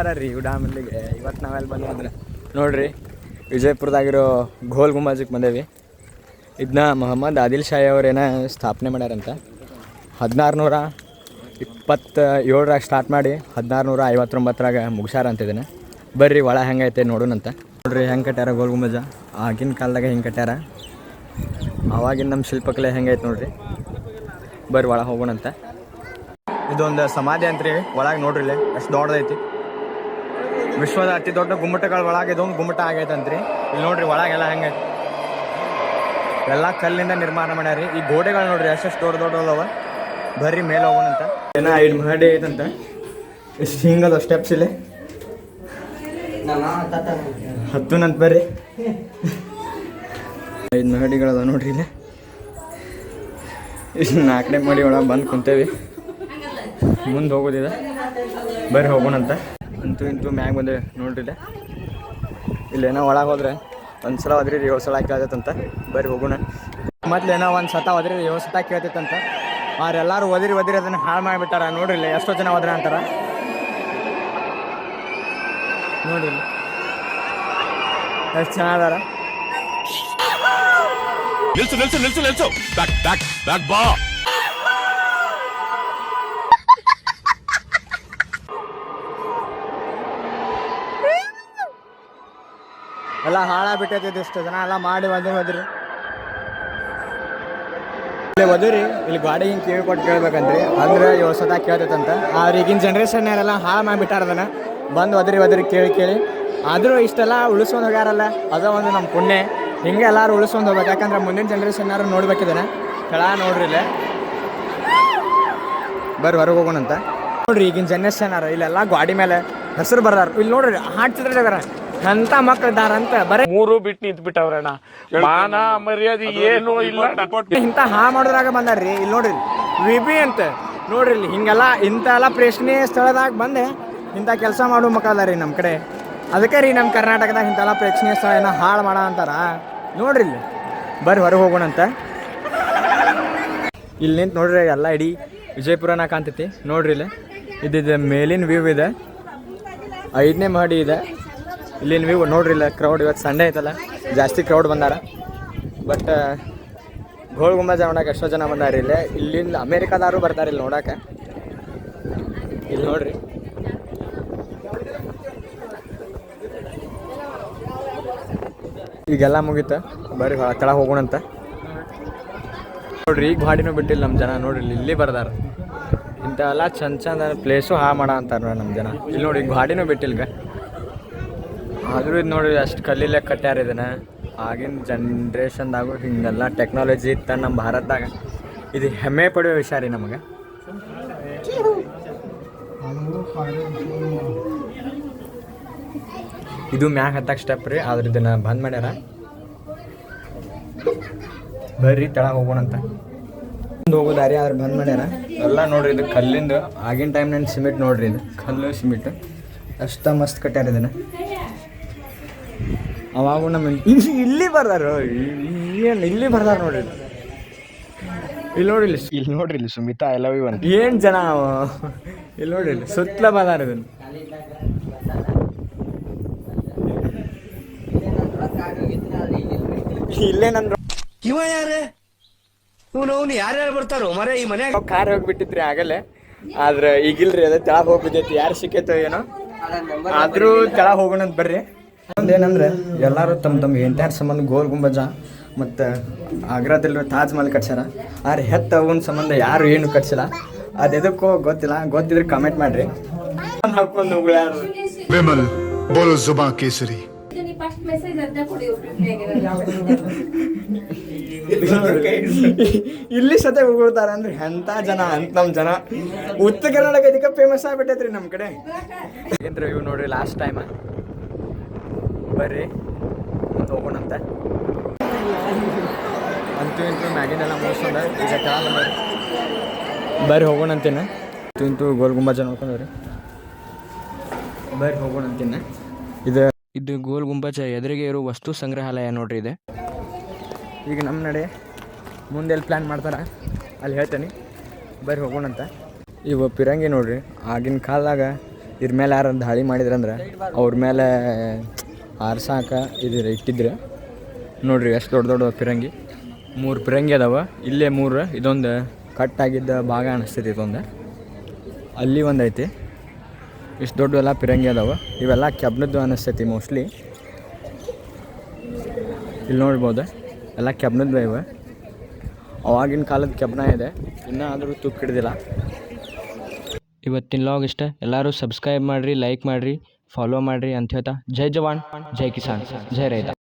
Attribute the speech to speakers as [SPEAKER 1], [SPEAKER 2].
[SPEAKER 1] ರೀ ಡ್ಯಾಮಲ್ಲಿಗೆ ಇವತ್ತು ನಾವೆಲ್ಲಿ ಬಂದ್ವಿ ಅಂದ್ರೆ ನೋಡ್ರಿ ವಿಜಯಪುರದಾಗಿರೋ ಗೋಲ್ ಗುಂಬಾಜಕ್ಕೆ ಬಂದೇವಿ. ಇದನ್ನ ಮೊಹಮ್ಮದ್ ಆದಿಲ್ ಶಾಹಿ ಅವ್ರೇನ ಸ್ಥಾಪನೆ ಮಾಡ್ಯಾರಂತ 1627ರಾಗ ಸ್ಟಾರ್ಟ್ ಮಾಡಿ 1659ರಾಗ ಮುಗಿಸ್ಯಾರ ಅಂತ ಇದನ್ನು. ಬರ್ರಿ ಒಳ ಹೆಂಗೈತೆ ನೋಡೋಣಂತ. ನೋಡ್ರಿ ಹೆಂಗೆ ಕಟ್ಯಾರ ಗೋಲ್ ಗುಂಬಜ. ಆಗಿನ ಕಾಲದಾಗ ಹಿಂಗೆ ಕಟ್ಯಾರ. ಅವಾಗಿನ ನಮ್ಮ ಶಿಲ್ಪಕಲೆ ಹೆಂಗೈತೆ ನೋಡ್ರಿ. ಬರ್ರಿ ಒಳಗೆ ಹೋಗೋಣಂತ. ಇದೊಂದು ಸಮಾಧಿ ಅಂತ್ರಿ. ಒಳಗೆ ನೋಡ್ರಿ ಇಲ್ಲಿ ಎಷ್ಟು ದೊಡ್ಡದೈತಿ. ವಿಶ್ವದ ಅತಿ ದೊಡ್ಡ ಗುಮ್ಮಟಗಳ ಒಳಗೆ ಇದೊಂದು ಗುಮ್ಮಟ ಆಗೈತಂತ್ರಿ. ಇಲ್ಲಿ ನೋಡ್ರಿ ಒಳಗೆಲ್ಲ ಹೆಂಗೈತಿ. ಎಲ್ಲ ಕಲ್ಲಿಂದ ನಿರ್ಮಾಣ ಮಾಡ್ಯಾರಿ. ಈ ಗೋಡೆಗಳು ನೋಡ್ರಿ ಎಷ್ಟೆಷ್ಟು ದೊಡ್ಡ ದೊಡ್ಡದವ. ಬರ್ರಿ ಮೇಲೆ ಹೋಗೋಣಂತ. ಏನೋ 5 ಮಹಡಿ ಐತಂತ. ಎಷ್ಟು ಹಿಂಗದ ಸ್ಟೆಪ್ಸ್ ಇಲ್ಲಿ ಹತ್ತುನಂತ. ಬರ್ರಿ 5 ಮಹಡಿಗಳದ ನೋಡ್ರಿ ಇಲ್ಲಿ. ಇಷ್ಟು 4ನೇ ಮಹಡಿ ಒಳಗೆ ಬಂದು ಕುಂತೇವಿ. ಮುಂದೆ ಹೋಗೋದಿದೆ. ಬರ್ರಿ ಹೋಗೋಣಂತ. ಅಂತೂ ಇಂತೂ ಮ್ಯಾಗ ಬಂದೇವೆ ನೋಡ್ರಿ ಇಲ್ಲಿ. ಇಲ್ಲೇನೋ ಒಳಗೆ ಹೋದ್ರೆ ಒಂದು ಸಲ ಹೋದ್ರಿ 7 ಸಲ ಕೇಳ್ತೈತಂತ. ಬರ್ರಿ ಹೋಗೋಣ. ಮೊದ್ಲೇನೋ ಒಂದು ಸತ ಹೋದ್ರಿ 7 ಸತ ಕೇಳ್ತೈತಂತ. ಅವ್ರೆಲ್ಲರೂ ಒದಿರಿ ಅದನ್ನು ಹಾಳು ಮಾಡಿಬಿಟ್ಟಾರ. ನೋಡ್ರಿ ಇಲ್ಲಿ ಎಷ್ಟೋ ಜನ ಹೋದ್ರೆ ಅಂತಾರ. ನೋಡ್ರಿ ಎಷ್ಟು ಚೆನ್ನಾದಾರ. ಎಲ್ಲ ಹಾಳಾಗ್ಬಿಟ್ಟೈತಿ. ಇಷ್ಟು ಜನ ಎಲ್ಲ ಮಾಡಿ ಒದಿರಿ ಒದಿರಿ ಇಲ್ಲಿ ಗಾಡಿ ಹಿಂಗೆ ಕಿವಿ ಕೊಟ್ಟು ಕೇಳ್ಬೇಕಂದ್ರಿ. ಅಂದ್ರೆ 7 ಸತ ಕೇಳ್ತೈತಂತ. ಆದ್ರೆ ಈಗಿನ ಜನ್ರೇಷನ್ನೆಲ್ಲ ಹಾಳು ಮಾಡಿಬಿಟ್ಟಾರ ಅದನ್ನು. ಬಂದು ಒದಿರಿ ಕೇಳಿ. ಆದರೂ ಇಷ್ಟೆಲ್ಲ ಉಳಿಸ್ಕೊಂಡು ಹೋಗ್ಯಾರಲ್ಲ, ಅದೋ ಒಂದು ನಮ್ಮ ಪುಣ್ಯ. ಹಿಂಗೆ ಎಲ್ಲರೂ ಉಳಿಸ್ಕೊಂಡು ಹೋಗ್ಬೇಕು. ಯಾಕಂದ್ರೆ ಮುಂದಿನ ಜನ್ರೇಷನ್ನಾರು ನೋಡ್ಬೇಕಿದ್ದಾನೆ. ಕೆಳ ನೋಡ್ರಿ ಇಲ್ಲೇ. ಬರ್ರಿ ಹೊರಗೆ ಹೋಗೋಣಂತ. ನೋಡ್ರಿ ಈಗಿನ ಜನ್ರೇಷನ್ನಾರ ಇಲ್ಲೆಲ್ಲ ಗಾಡಿ ಮೇಲೆ ಹೆಸರು ಬರ್ದಾರ. ಇಲ್ಲಿ ನೋಡ್ರಿ ಹಾಡ್ತಿದ್ರ ಅಂತ ಮಕ್ಳು ಇದ್ದಾರ ಅಂತ. ಬರೀ
[SPEAKER 2] 3 ಬಿಟ್ಟು ನಿಂತು ಬಿಟ್ಟವ್ರಣ್ಣ. ಮಾನ ಮರ್ಯಾದೆ ಏನು ಇಲ್ಲ.
[SPEAKER 1] ಇಂಥ ಮಾಡೋದ್ರಾಗ ಬಂದಾರ್ರಿ. ಇಲ್ಲಿ ನೋಡ್ರಿ ವಿಬಿ ಅಂತ ನೋಡ್ರಿ. ಇಲ್ಲಿ ಹಿಂಗೆಲ್ಲ ಇಂಥ ಎಲ್ಲ ಪ್ರೇಕ್ಷಣೀಯ ಸ್ಥಳದಾಗ ಬಂದೆ ಇಂಥ ಕೆಲಸ ಮಾಡೋ ಮಕ್ಕಳದಾರಿ ನಮ್ಮ ಕಡೆ. ಅದಕ್ಕೆ ರೀ ನಮ್ಮ ಕರ್ನಾಟಕದಾಗ ಇಂಥೆಲ್ಲ ಪ್ರೇಕ್ಷಣೀಯ ಸ್ಥಳ ಏನೋ ಹಾಳು ಮಾಡ ಅಂತಾರ. ನೋಡ್ರಿ ಇಲ್ಲಿ. ಬರ್ರಿ ಹೊರಗೆ ಹೋಗೋಣಂತ. ಇಲ್ಲಿ ನಿಂತು ನೋಡ್ರಿ ಎಲ್ಲ ಇಡೀ ವಿಜಯಪುರನ ಕಾಣ್ತೈತಿ. ನೋಡ್ರಿ ಇಲ್ಲಿ ಇದು ಮೇಲಿನ ವ್ಯೂ ಇದೆ. 5ನೇ ಮಹಡಿ ಇದೆ. ಇಲ್ಲಿನ ವ್ಯೂ ನೋಡ್ರಿ ಇಲ್ಲ. ಕ್ರೌಡ್ ಇವತ್ತು ಸಂಡೇ ಐತಲ್ಲ ಜಾಸ್ತಿ ಕ್ರೌಡ್ ಬಂದಾರ. ಬಟ್ ಗೋಲ್ ಗುಂಬಜ ನೋಡಕ್ಕೆ ಎಷ್ಟೋ ಜನ ಬಂದಾರ. ಇಲ್ಲಿಂದ ಅಮೇರಿಕಾದವರು ಬರ್ತಾರೆ ಇಲ್ಲಿ ನೋಡಕ್ಕೆ. ಇಲ್ಲಿ ನೋಡ್ರಿ ಈಗೆಲ್ಲ ಮುಗೀತು. ಬರ್ರಿ ಕೆಳಗೆ ಹೋಗೋಣಂತ. ನೋಡ್ರಿ ಈಗ ಗಾಡಿನೂ ಬಿಟ್ಟಿಲ್ಲ ನಮ್ಮ ಜನ. ನೋಡ್ರಿ ಇಲ್ಲಿ ಬರ್ದಾರ. ಇಂಥವೆಲ್ಲ ಚಂದ ಪ್ಲೇಸು ಮಾಡ ಅಂತಾರ ನಮ್ಮ ಜನ. ಇಲ್ಲಿ ನೋಡಿ ಈಗ ಗಾಡಿನೂ ಬಿಟ್ಟಿಲ್ಗ. ಆದರೂ ಇದು ನೋಡ್ರಿ ಅಷ್ಟು ಕಲ್ಲಿಲೆ ಕಟ್ಟ್ಯಾರ ಇದನ್ನು. ಆಗಿನ ಜನ್ರೇಷನ್ದಾಗೂ ಹಿಂಗೆಲ್ಲ ಟೆಕ್ನಾಲಜಿ ಇತ್ತು ನಮ್ಮ ಭಾರತದಾಗ. ಇದು ಹೆಮ್ಮೆ ಪಡುವ ವಿಷಯ ರೀ ನಮಗೆ. ಇದು ಮ್ಯಾಗ ಹತ್ತಕ್ಕೆ ಸ್ಟೆಪ್ ರೀ. ಆದ್ರೆ ಇದನ್ನು ಬಂದ್ ಮಾಡ್ಯಾರ. ಬರ್ರಿ ತೆಳಗೆ ಹೋಗೋಣಂತ. ಹೋಗೋದಾರಿ ಆದ್ರೆ ಬಂದ್ ಮಾಡ್ಯಾರ ಎಲ್ಲ. ನೋಡ್ರಿ ಇದು ಕಲ್ಲಿಂದು ಆಗಿನ ಟೈಮ್ನಲ್ಲಿ ಸಿಮೆಂಟ್. ನೋಡ್ರಿ ಇದು ಕಲ್ಲು ಸಿಮೆಂಟ್ ಅಷ್ಟ ಮಸ್ತ್ ಕಟ್ಟ್ಯಾರ ಇದನ್ನು. ಅವಾಗೂ ನಮ್ಮ ಇಲ್ಲಿ ಬರ್ದಾರ. ಏನು ಇಲ್ಲಿ ಬರ್ದಾರ ನೋಡ್ರಿ. ಇಲ್ಲಿ ನೋಡ್ರಿ ಇಲ್ಲಿ ಸುಮಿತಾ ಐ ಲವ್ ಯು ಅಂತ. ಏನು ಜನ ಇಲ್ಲಿ ನೋಡ್ರಿ ಇಲ್ಲಿ ಸುತ್ತಲ ಬರ್ದಾರ ಇದನ್ನು. ಇಲ್ಲೇ ನಂದು
[SPEAKER 3] ಇವ ಯಾರೇ ಇವನು ಯಾರ್ಯಾರು ಬರ್ತಾರೋ ಮರ ಈ ಮನ್ಯಾಗ.
[SPEAKER 1] ಕಾರ್ ಹೋಗ್ಬಿಟ್ಟಿದ್ರಿ ಆಗಲೇ. ಆದ್ರೆ ಈಗಿಲ್ರಿ ಅದ ತೆಳಗೆ ಹೋಗ್ಬಿದ್ದೈತಿ. ಯಾರು ಸಿಕ್ಕೈತೋ ಏನೋ. ಆದ್ರೂ ತೆಳಗೆ ಹೋಗೋಣ ಅಂತ ಬರ್ರಿ. ಒಂದೇನಂದ್ರೆ ಎಲ್ಲರೂ ತಮ್ಮ ಎಂಟ್ಯಾರ ಸಂಬಂಧ ಗೋಲ್ ಗುಂಬಜ ಮತ್ತು ಆಗ್ರಾದಲ್ಲಿರೋ ತಾಜ್ ಮಹಲ್ ಕಟ್ಸ್ಯಾರ. ಆದ್ರೆ ಅವನ ಸಂಬಂಧ ಯಾರು ಏನು ಕಟ್ಸಿಲ್ಲ. ಅದು ಎದಕ್ಕೋ ಗೊತ್ತಿಲ್ಲ. ಗೊತ್ತಿದ್ರೆ ಕಮೆಂಟ್ ಮಾಡ್ರಿ. ಹಾಕೊಂಡು
[SPEAKER 4] ವಿಮಲ್ ಬೋಲೋ ಜುಬಾ ಕೇಸರಿ.
[SPEAKER 1] ಇಲ್ಲಿ ಸತೆ ಉಗುಳ್ತಾರ ಅಂದ್ರೆ ಎಂಥ ಜನ ಅಂತ. ನಮ್ಮ ಜನ ಉತ್ತರ ಕರ್ನಾಟಕ ಇದಕ್ಕೆ ಫೇಮಸ್ ಆಗ್ಬಿಟ್ಟೈತ್ರಿ ನಮ್ಮ ಕಡೆ. ಏನ್ರಿ ಇವು ನೋಡ್ರಿ ಲಾಸ್ಟ್ ಟೈಮ್. ಬರ್ರಿ ಮುಂದೆ ಹೋಗೋಣಂತ. ಅಂತೂ ಇಂತೂ ಮ್ಯಾಗಿನೆಲ್ಲ ಮುಗಿಸ್ಕೊಂಡ ಈಗ ಕೆಳಗೆ ಬರ್ರಿ ಹೋಗೋಣಂತೇನೆ. ಇಂತೂ ಗೋಲ್ ಗುಂಬಜ ನೋಡ್ಕೊಂಡ್ರಿ. ಬರ್ರಿ ಹೋಗೋಣಂತೇನೆ. ಇದು ಗೋಲ್ ಗುಂಬಜ ಎದುರಿಗೆ ಇರೋ ವಸ್ತು ಸಂಗ್ರಹಾಲಯ ನೋಡ್ರಿ ಇದೆ. ಈಗ ನಮ್ಮ ನಡೆ ಮುಂದೆ ಎಲ್ಲಿ ಪ್ಲ್ಯಾನ್ ಮಾಡ್ತಾರೆ ಅಲ್ಲಿ ಹೇಳ್ತೇನೆ. ಬರ್ರಿ ಹೋಗೋಣಂತ. ಇವು ಪಿರಂಗಿ ನೋಡ್ರಿ. ಆಗಿನ ಕಾಲದಾಗ ಇದ್ರ ಮೇಲೆ ಯಾರು ದಾಳಿ ಮಾಡಿದ್ರಂದ್ರೆ ಅವ್ರ ಮೇಲೆ ಆರ್ಸಾಕ ಇದು ಇಟ್ಟಿದ್ರು. ನೋಡ್ರಿ ಎಷ್ಟು ದೊಡ್ಡ ದೊಡ್ಡ ಪಿರಂಗಿ, 3 ಪಿರಂಗಿ ಅದಾವ. ಇಲ್ಲೇ 3, ಇದೊಂದು ಕಟ್ಟಾಗಿದ್ದ ಭಾಗ ಅನಿಸ್ತೈತಿ. ಇದೊಂದು ಅಲ್ಲಿ ಒಂದು ಐತಿ. ಇಷ್ಟು ದೊಡ್ಡ ಎಲ್ಲ ಪಿರಂಗಿ ಅದಾವ. ಇವೆಲ್ಲ ಕೆಬ್ನದ್ದು ಅನಿಸ್ತೈತಿ ಮೋಸ್ಟ್ಲಿ. ಇಲ್ಲಿ ನೋಡ್ಬೋದು ಎಲ್ಲ ಕೆಬ್ನದ್ದು ಇವೆ. ಅವಾಗಿನ ಕಾಲದ ಕೆಬ್ನ ಇದೆ, ಇನ್ನೂ ಆದರೂ ತುಕ್ಕು ಹಿಡ್ದಿಲ್ಲ. ಇವತ್ತಿನ ಲಾಗ್ ಇಷ್ಟ. ಎಲ್ಲರೂ ಸಬ್ಸ್ಕ್ರೈಬ್ ಮಾಡಿರಿ, ಲೈಕ್ ಮಾಡಿರಿ, ಫಾಲೋ ಮಾಡಿರಿ ಅಂತ ಹೇಳ್ತಾ ಜೈ ಜವಾನ್ ಜೈ ಕಿಸಾನ್ ಜೈ ರೈತ.